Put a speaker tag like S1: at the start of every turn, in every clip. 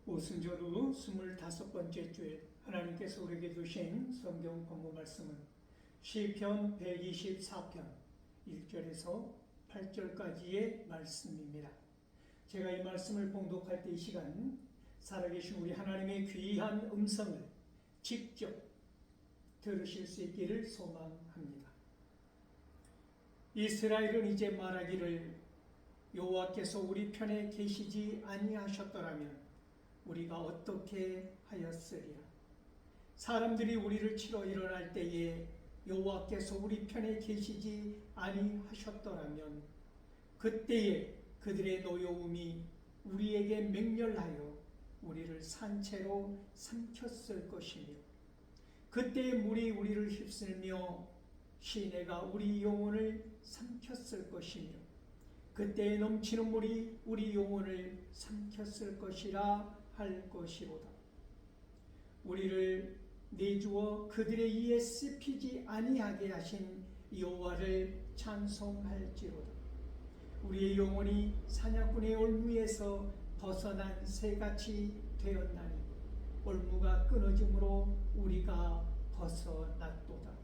S1: 오순절후 25번째 주일 하나님께서 우리에게 주신 성경 본문 말씀은 시편 124편 1절에서 8절까지의 말씀입니다. 제가 이 말씀을 봉독할 때 이 시간 살아계신 우리 하나님의 귀한 음성을 직접 들으실 수 있기를 소망합니다. 이스라엘은 이제 말하기를 여호와께서 우리 편에 계시지 아니하셨더라면 우리가 어떻게 하였으리야. 사람들이 우리를 치러 일어날 때에 여호와께서 우리 편에 계시지 아니하셨더라면 그때에 그들의 노여움이 우리에게 맹렬하여 우리를 산채로 삼켰을 것이며 그때에 물이 우리를 휩쓸며 시내가 우리 영혼을 삼켰을 것이며 그때에 넘치는 물이 우리 영혼을 삼켰을 것이라 할 것이로다. 우리를 내주어 그들의 이에 씹히지 아니하게 하신 여호와를 찬송할지로다. 우리의 영혼이 사냥꾼의 올무에서 벗어난 새같이 되었나니 올무가 끊어짐으로 우리가 벗어났도다.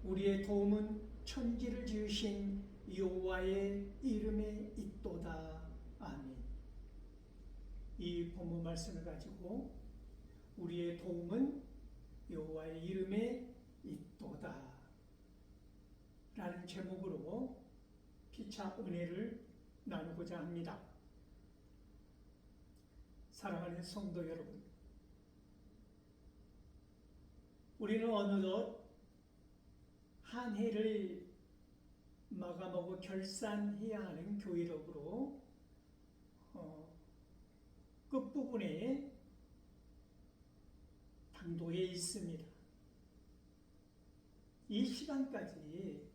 S1: 우리의 도움은 천지를 지으신 여호와의 이름에 있도다. 아멘. 이 본문 말씀을 가지고 우리의 도움은 여호와의 이름에 있도다 라는 제목으로 피차 은혜를 나누고자 합니다. 사랑하는 성도 여러분, 우리는 어느덧 한 해를 마감하고 결산해야 하는 교회력으로 끝부분에 당도해 있습니다. 이 시간까지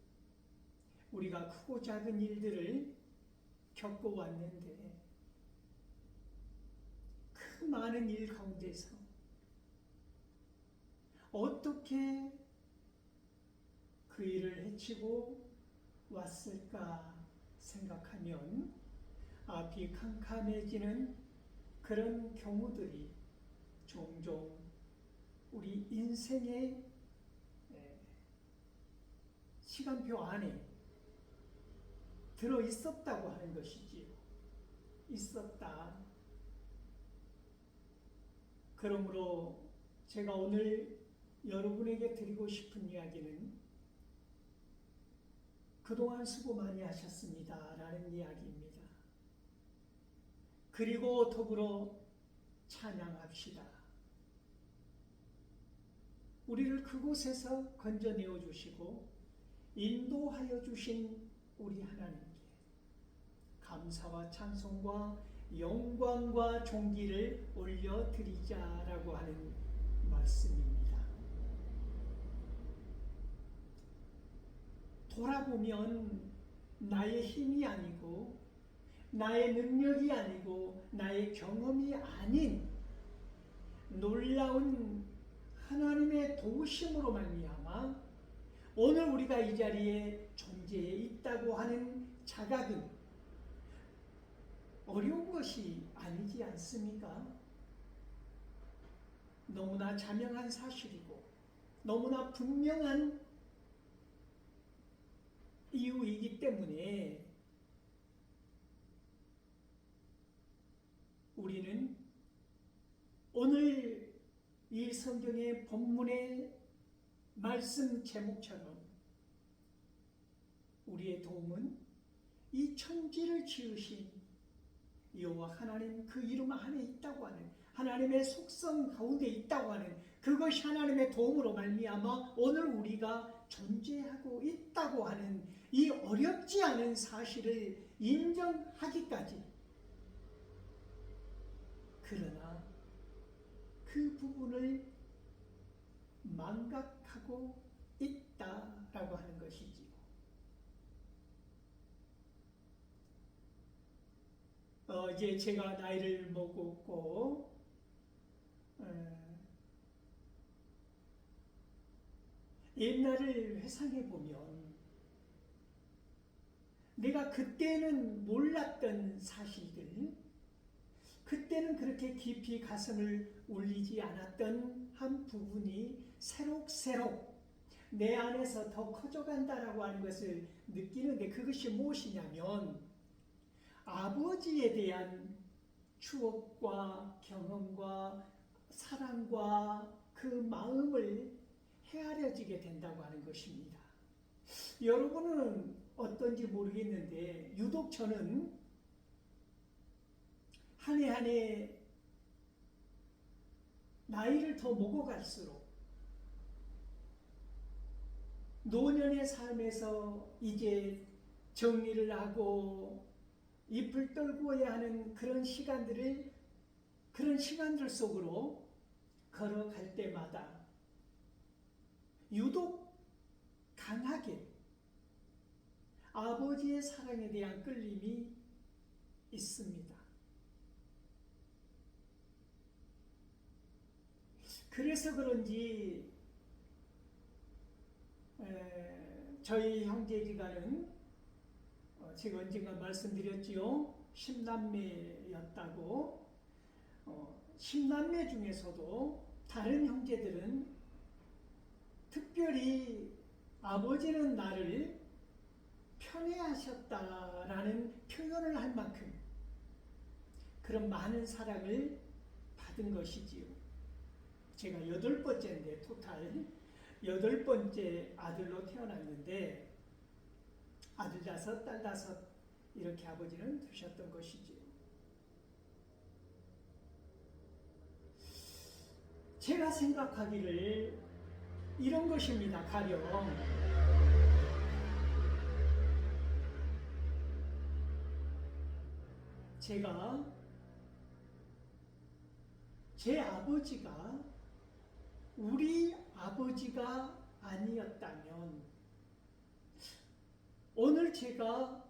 S1: 우리가 크고 작은 일들을 겪어왔는데 그 많은 일 가운데서 어떻게 그 일을 헤치고 왔을까 생각하면 앞이 캄캄해지는 그런 경우들이 종종 우리 인생의 시간표 안에 들어 있었다고 하는 것이지요. 있었다. 그러므로 제가 오늘 여러분에게 드리고 싶은 이야기는 그동안 수고 많이 하셨습니다 라는 이야기입니다. 그리고 더불어 찬양합시다. 우리를 그곳에서 건져내어 주시고 인도하여 주신 우리 하나님께 감사와 찬송과 영광과 존귀를 올려드리자라고 하는 말씀입니다. 돌아보면 나의 힘이 아니고 나의 능력이 아니고 나의 경험이 아닌 놀라운 하나님의 도우심으로 말미암아 오늘 우리가 이 자리에 존재해 있다고 하는 자각은 어려운 것이 아니지 않습니까? 너무나 자명한 사실이고 너무나 분명한 이유이기 때문에 우리는 오늘 이 성경의 본문의 말씀 제목처럼 우리의 도움은 이 천지를 지으신 여호와 하나님 그 이름 안에 있다고 하는 하나님의 속성 가운데 있다고 하는 그것이 하나님의 도움으로 말미암아 오늘 우리가 존재하고 있다고 하는 이 어렵지 않은 사실을 인정하기까지 그러나 그 부분을 망각하고 있다라고 하는 것이지요. 이제 제가 나이를 먹었고 옛날을 회상해 보면 내가 그때는 몰랐던 사실들 그때는 그렇게 깊이 가슴을 울리지 않았던 한 부분이 새록새록 내 안에서 더 커져간다라고 하는 것을 느끼는데, 그것이 무엇이냐면 아버지에 대한 추억과 경험과 사랑과 그 마음을 헤아려지게 된다고 하는 것입니다. 여러분은 어떤지 모르겠는데 유독 저는 한 해 한 해 나이를 더 먹어갈수록 노년의 삶에서 이제 정리를 하고 잎을 떨구어야 하는 그런 시간들 속으로 걸어갈 때마다 유독 강하게 아버지의 사랑에 대한 끌림이 있습니다. 그래서 그런지 저희 형제지간은 제가 언젠가 말씀드렸지요. 10남매였다고. 10남매 중에서도 다른 형제들은 특별히 아버지는 나를 편애하셨다라는 표현을 할 만큼 그런 많은 사랑을 받은 것이지요. 제가 8번째인데 토탈 8번째 아들로 태어났는데 아들 5, 딸 5 이렇게 아버지는 두셨던 것이지요. 제가 생각하기를 이런 것입니다. 가령 제가 제 아버지가 우리 아버지가 아니었다면 오늘 제가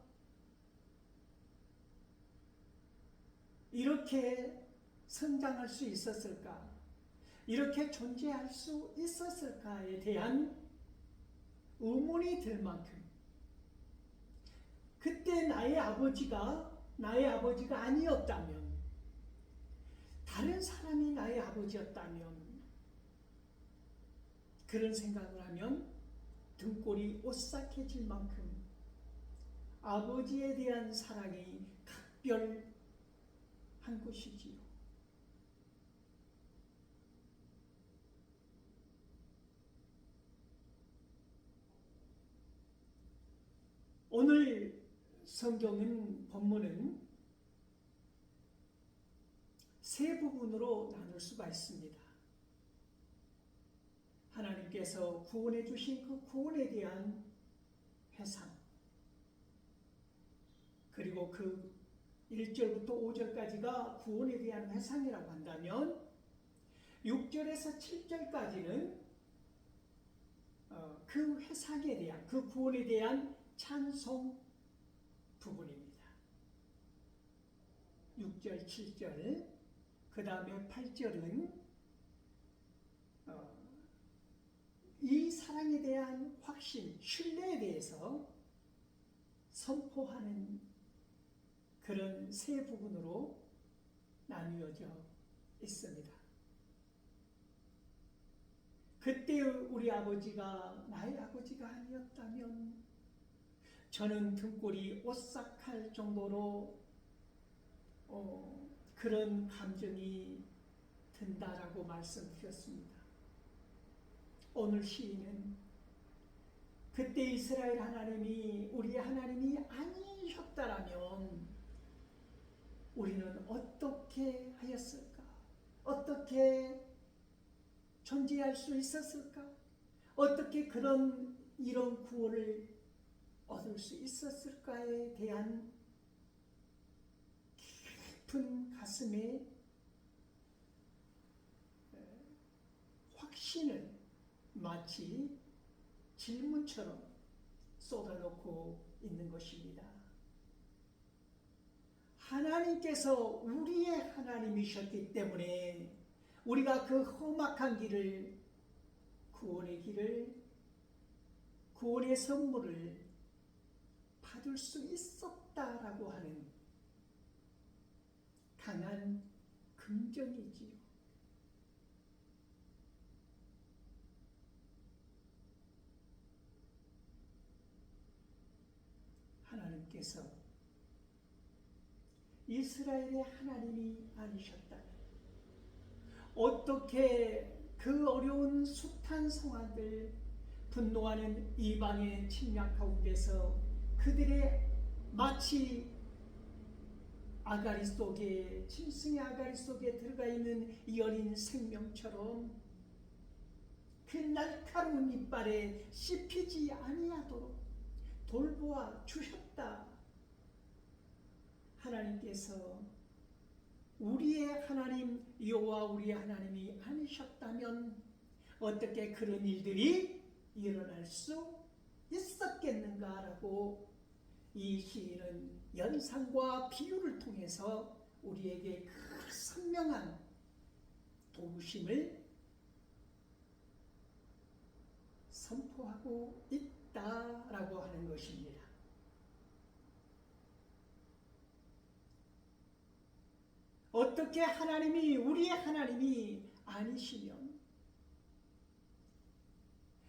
S1: 이렇게 성장할 수 있었을까? 이렇게 존재할 수 있었을까에 대한 의문이 들 만큼 그때 나의 아버지가 아니었다면, 다른 사람이 나의 아버지였다면, 그런 생각을 하면 등골이 오싹해질 만큼 아버지에 대한 사랑이 각별한 것이지요. 오늘 성경은 본문은 세 부분으로 나눌 수가 있습니다. 하나님께서 구원해 주신 그 구원에 대한 회상, 그리고 그 1절부터 5절까지가 구원에 대한 회상이라고 한다면 6절에서 7절까지는 그 회상에 대한, 그 구원에 대한 찬송 부분입니다. 6절, 7절, 그 다음에 8절은 이 사랑에 대한 확신, 신뢰에 대해서 선포하는 그런 세 부분으로 나뉘어져 있습니다. 그때 우리 아버지가 나의 아버지가 아니었다면 저는 등골이 오싹할 정도로 그런 감정이 든다라고 말씀드렸습니다. 오늘 시인은 그때 이스라엘 하나님이 우리의 하나님이 아니셨다라면 우리는 어떻게 하였을까? 어떻게 존재할 수 있었을까? 어떻게 이런 구원을 얻을 수 있었을까에 대한 깊은 가슴에 확신을 마치 질문처럼 쏟아놓고 있는 것입니다. 하나님께서 우리의 하나님이셨기 때문에 우리가 그 험악한 길을, 구원의 길을, 구원의 선물을 받을 수 있었다라고 하는 강한 긍정이지요. 하나님께서 이스라엘의 하나님이 아니셨다면 어떻게 그 어려운 숱한 성안들, 분노하는 이방의 침략 가운데서 그들의 마치 아가리 속에, 짐승의 아가리 속에 들어가 있는 이 어린 생명처럼 그 날카로운 이빨에 씹히지 아니하도록 돌보아 주셨다. 하나님께서 우리의 하나님 여호와 우리의 하나님이 아니셨다면 어떻게 그런 일들이 일어날 수 있었겠는가라고 이 시인은 연상과 비유를 통해서 우리에게 그 선명한 도우심을 선포하고 있다라고 하는 것입니다. 어떻게 하나님이 우리의 하나님이 아니시면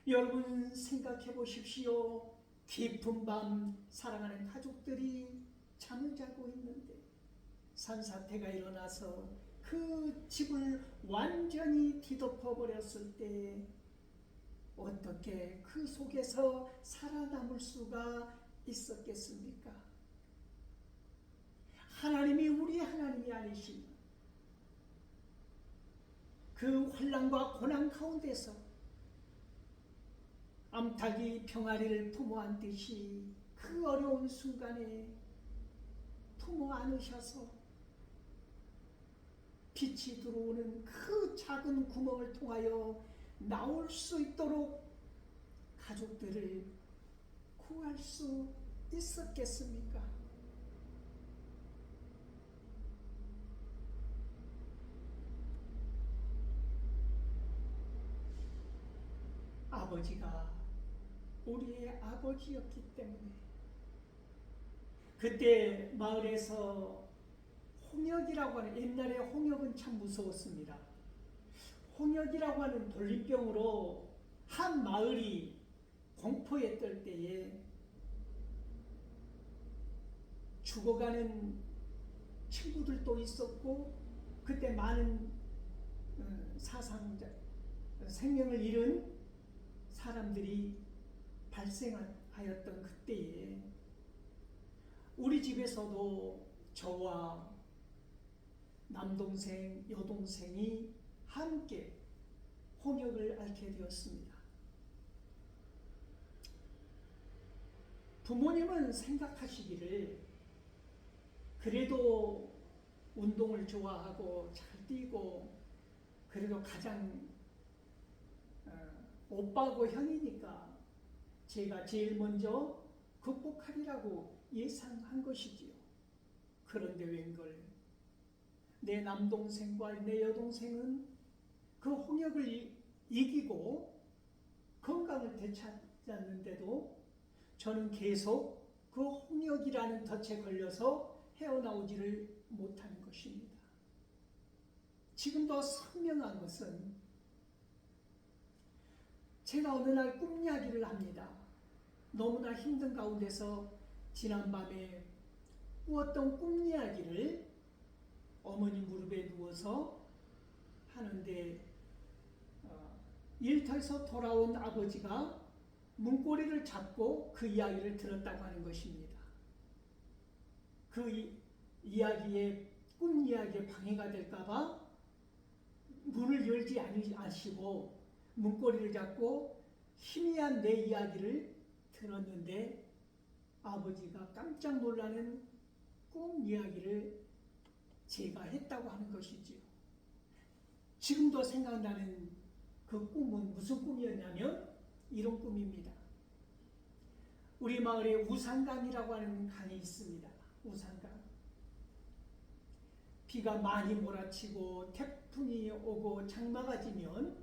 S1: 여러분 생각해 보십시오. 깊은 밤 사랑하는 가족들이 잠을 자고 있는데 산사태가 일어나서 그 집을 완전히 뒤덮어 버렸을 때 어떻게 그 속에서 살아남을 수가 있었겠습니까? 하나님이 우리 하나님이 아니시면 그 환난과 고난 가운데서 암탉이 병아리를 품어 안듯이 그 어려운 순간에 품어 안으셔서 빛이 들어오는 그 작은 구멍을 통하여 나올 수 있도록 가족들을 구할 수 있었겠습니까? 아버지가 우리의 아버지였기 때문에 그때 마을에서 홍역이라고 하는, 옛날에 홍역은 참 무서웠습니다. 홍역이라고 하는 돌림병으로 한 마을이 공포에 떨 때에 죽어가는 친구들도 있었고 그때 많은 사상자, 생명을 잃은 사람들이 발생하였던 그때에 우리 집에서도 저와 남동생, 여동생이 함께 홍역을 앓게 되었습니다. 부모님은 생각하시기를 그래도 운동을 좋아하고 잘 뛰고 그래도 가장 오빠고 형이니까 제가 제일 먼저 극복하리라고 예상한 것이지요. 그런데 웬걸 내 남동생과 내 여동생은 그 홍역을 이기고 건강을 되찾았는데도 저는 계속 그 홍역이라는 덫에 걸려서 헤어나오지를 못하는 것입니다. 지금도 선명한 것은 제가 어느 날 꿈 이야기를 합니다. 너무나 힘든 가운데서 지난밤에 꾸었던 꿈 이야기를 어머니 무릎에 누워서 하는데 일터에서 돌아온 아버지가 문고리를 잡고 그 이야기를 들었다고 하는 것입니다. 그 이야기에 꿈 이야기에 방해가 될까봐 문을 열지 않으시고 문고리를 잡고 희미한 내 이야기를 들었는데 아버지가 깜짝 놀라는 꿈 이야기를 제가 했다고 하는 것이지요. 지금도 생각나는 그 꿈은 무슨 꿈이었냐면 이런 꿈입니다. 우리 마을에 우산강이라고 하는 강이 있습니다. 우산강. 비가 많이 몰아치고 태풍이 오고 장마가 지면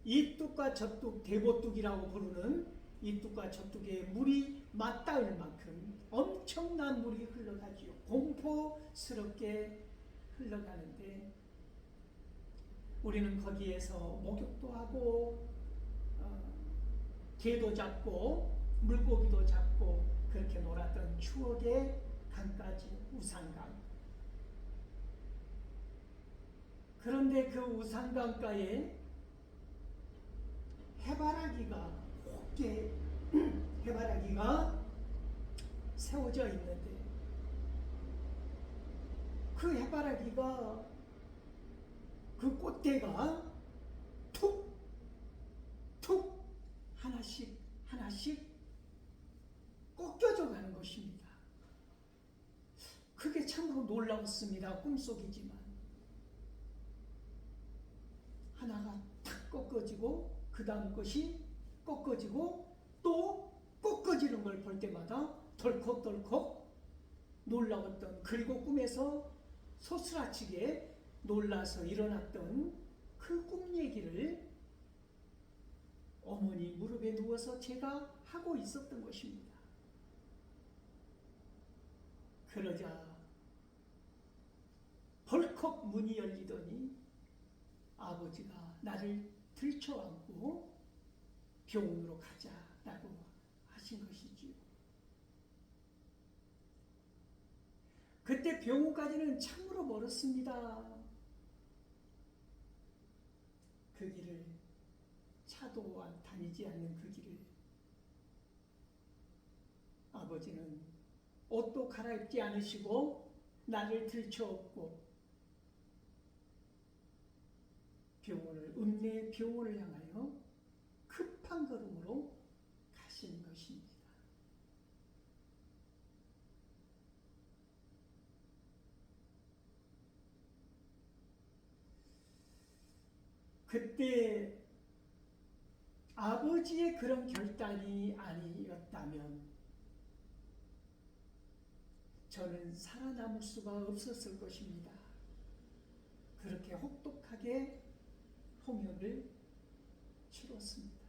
S1: 이 뚝과 저 뚝, 대보뚝이라고 부르는 이 뚝과 저 뚝에 물이 맞닿을 만큼 엄청난 물이 흘러가지요. 공포스럽게 흘러가는데 우리는 거기에서 목욕도 하고 개도 잡고 물고기도 잡고 그렇게 놀았던 추억의 강까지 우산강. 그런데 그 우산강가에 해바라기가 곱게 해바라기가 세워져 있는데 그 해바라기가 그 꽃대가 툭툭 하나씩 꺾여져 가는 것입니다. 그게 참으로 놀라웠습니다. 꿈속이지만 하나가 탁 꺾어지고 그 다음 것이 꺾어지고 또 꺾어지는 걸 볼 때마다 덜컥덜컥 놀라웠던, 그리고 꿈에서 소스라치게 놀라서 일어났던 그 꿈 얘기를 어머니 무릎에 누워서 제가 하고 있었던 것입니다. 그러자 벌컥 문이 열리더니 아버지가 나를 들쳐안고 병원으로 가자라고 하신 것이지요. 그때 병원까지는 참으로 멀었습니다. 그 길을, 차도 다니지 않는 그 길을 아버지는 옷도 갈아입지 않으시고 나를 들쳐업고 읍내 병원을 향하여 급한 걸음으로 가신 것입니다. 그때 아버지의 그런 결단이 아니었다면 저는 살아남을 수가 없었을 것입니다. 그렇게 혹독하게 홍역을 치렀습니다.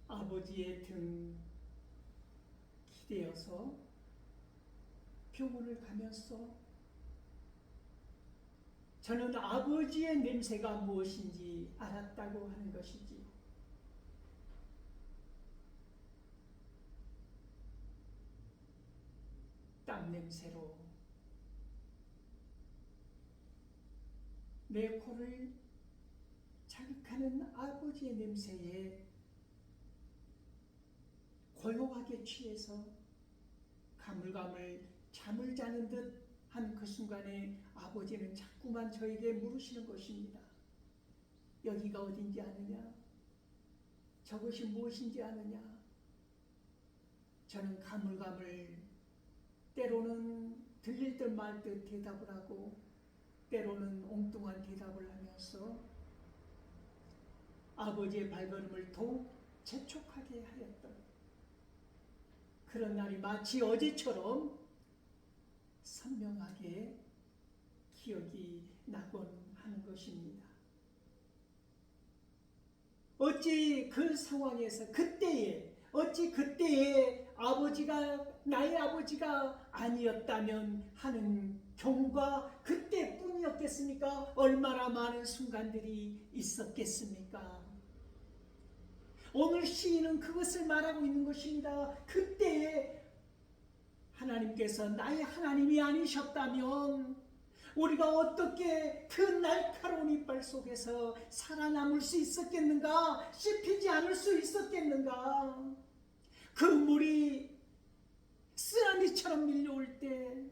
S1: 아버지의 등 기대어서 병원을 가면서 저는 아버지의 냄새가 무엇인지 알았다고 하는 것이지. 땀 냄새로 내 코를 자극하는 아버지의 냄새에 고요하게 취해서 가물가물 잠을 자는 듯 한 그 순간에 아버지는 자꾸만 저에게 물으시는 것입니다. 여기가 어딘지 아느냐? 저것이 무엇인지 아느냐? 저는 가물가물 때로는 들릴 듯 말 듯 대답을 하고 때로는 엉뚱한 대답을 하면서 아버지의 발걸음을 더욱 재촉하게 하였던 그런 날이 마치 어제처럼 선명하게 기억이 나곤 하는 것입니다. 어찌 그 상황에서 어찌 그때에 아버지가 나의 아버지가 아니었다면 하는 경우가 그때뿐이었겠습니까? 얼마나 많은 순간들이 있었겠습니까? 오늘 시인은 그것을 말하고 있는 것입니다. 그때에 하나님께서 나의 하나님이 아니셨다면 우리가 어떻게 그 날카로운 이빨 속에서 살아남을 수 있었겠는가? 씹히지 않을 수 있었겠는가? 그 물이 쓰나미처럼 밀려올 때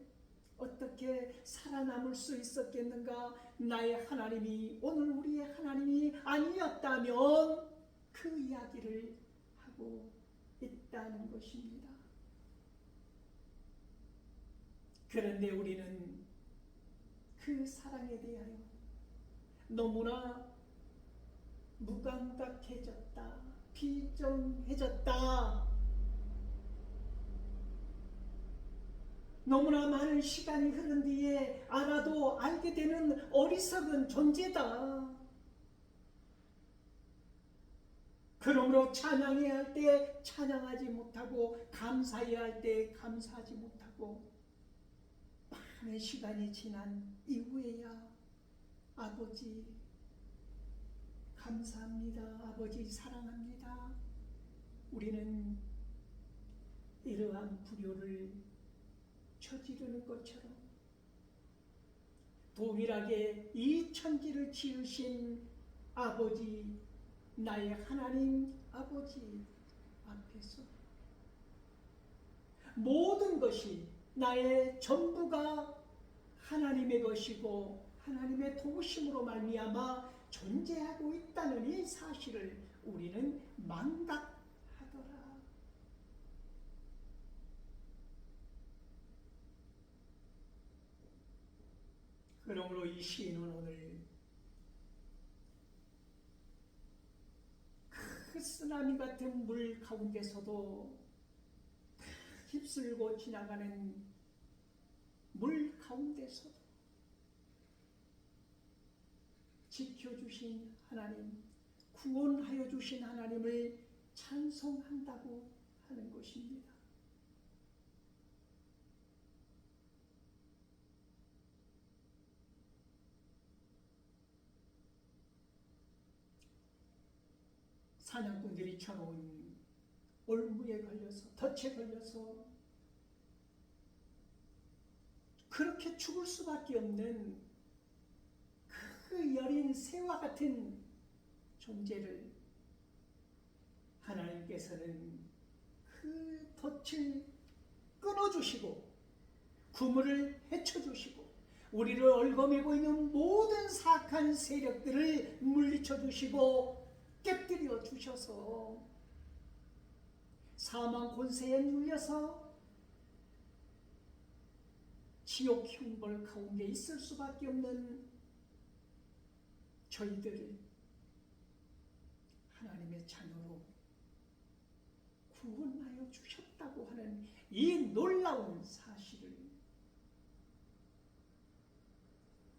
S1: 어떻게 살아남을 수 있었겠는가? 나의 하나님이 오늘 우리의 하나님이 아니었다면 그 이야기를 하고 있다는 것입니다. 그런데 우리는 그 사랑에 대하여 너무나 무감각해졌다, 비정해졌다, 너무나 많은 시간이 흐른 뒤에 알아도 알게 되는 어리석은 존재다. 그러므로 찬양해야 할 때 찬양하지 못하고 감사해야 할 때 감사하지 못하고 오랜 시간이 지난 이후에야 아버지 감사합니다. 아버지 사랑합니다. 우리는 이러한 불효를 저지르는 것처럼 동일하게 이 천지를 지으신 아버지, 나의 하나님 아버지 앞에서 모든 것이 나의 전부가 하나님의 것이고 하나님의 도우심으로 말미암아 존재하고 있다는 이 사실을 우리는 망각하더라. 그러므로 이 시인은 오늘 그 쓰나미 같은 물 가운데서도 휩쓸고 지나가는 물 가운데서도 지켜주신 하나님, 구원하여 주신 하나님을 찬송한다고 하는 것입니다. 사냥꾼들이 쳐놓은 올무에 걸려서, 덫에 걸려서 그렇게 죽을 수밖에 없는 그 여린 새와 같은 존재를 하나님께서는 그 덫을 끊어주시고 그물을 헤쳐주시고 우리를 얽어매고 있는 모든 사악한 세력들을 물리쳐주시고 깨뜨려 주셔서 사망 권세에 눌려서 지옥 형벌 가운데 있을 수밖에 없는 저희들을 하나님의 자녀로 구원하여 주셨다고 하는 이 놀라운 사실을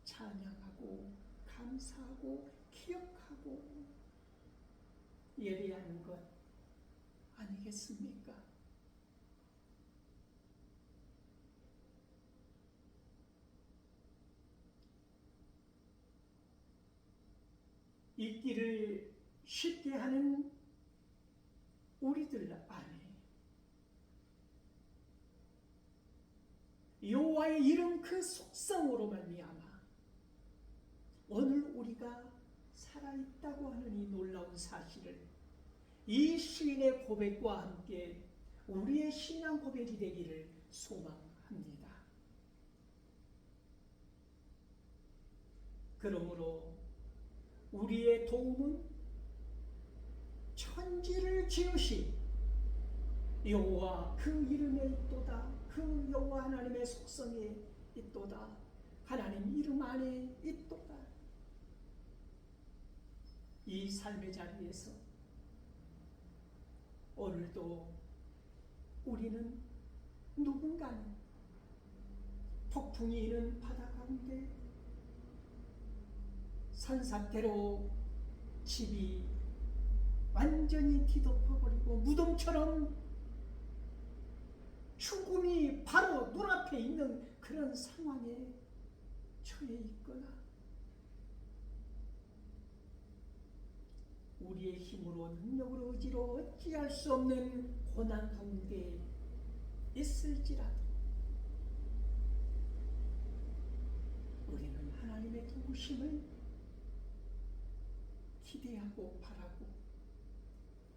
S1: 찬양하고 감사하고 기억하고 예배하는 것 아니겠습니까? 잊기를 쉽게 하는 우리들 안에 여호와의 이름 그 속성으로 말미암아 오늘 우리가 살아있다고 하는 이 놀라운 사실을 이 시인의 고백과 함께 우리의 신앙 고백이 되기를 소망합니다. 그러므로 우리의 도움은 천지를 지으신 여호와 그 이름에 있도다. 그 여호와 하나님의 속성에 있도다. 하나님 이름 안에 있도다. 이 삶의 자리에서 오늘도 우리는 누군가는 폭풍이 이는 바다 가운데 산사태로 집이 완전히 뒤덮어버리고 무덤처럼 죽음이 바로 눈앞에 있는 그런 상황에 처해 있거나 우리의 힘으로 능력으로 의지로 어찌할 수 없는 고난 가운데 있을지라도 우리는 하나님의 도우심을 기대하고 바라고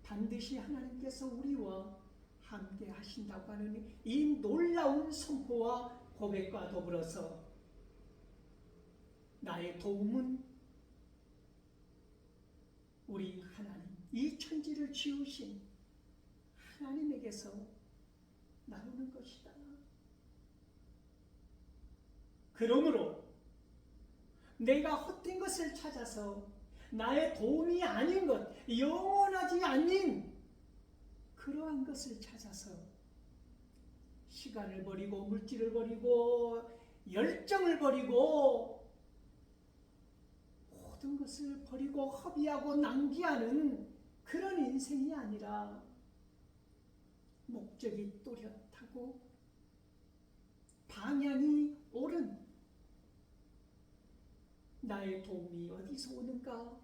S1: 반드시 하나님께서 우리와 함께 하신다고 하는 이 놀라운 선포와 고백과 더불어서 나의 도움은 우리 하나님, 이 천지를 지으신 하나님에게서 나오는 것이다. 그러므로 내가 헛된 것을 찾아서 나의 도움이 아닌 것, 영원하지 않는 그러한 것을 찾아서 시간을 버리고 물질을 버리고 열정을 버리고 모든 것을 버리고 허비하고 낭비하는 그런 인생이 아니라 목적이 또렷하고 방향이 옳은 나의 도움이 어디서 오는가?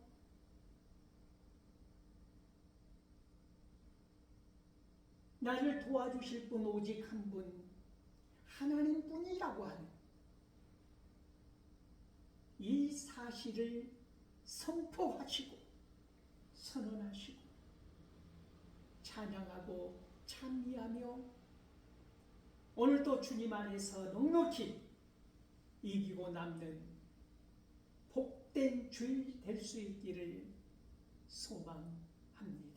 S1: 나를 도와주실 분 오직 한 분, 하나님뿐이라고 하는 이 사실을 선포하시고 선언하시고 찬양하고 찬미하며 오늘도 주님 안에서 넉넉히 이기고 남는 복된 주일 될 수 있기를 소망합니다.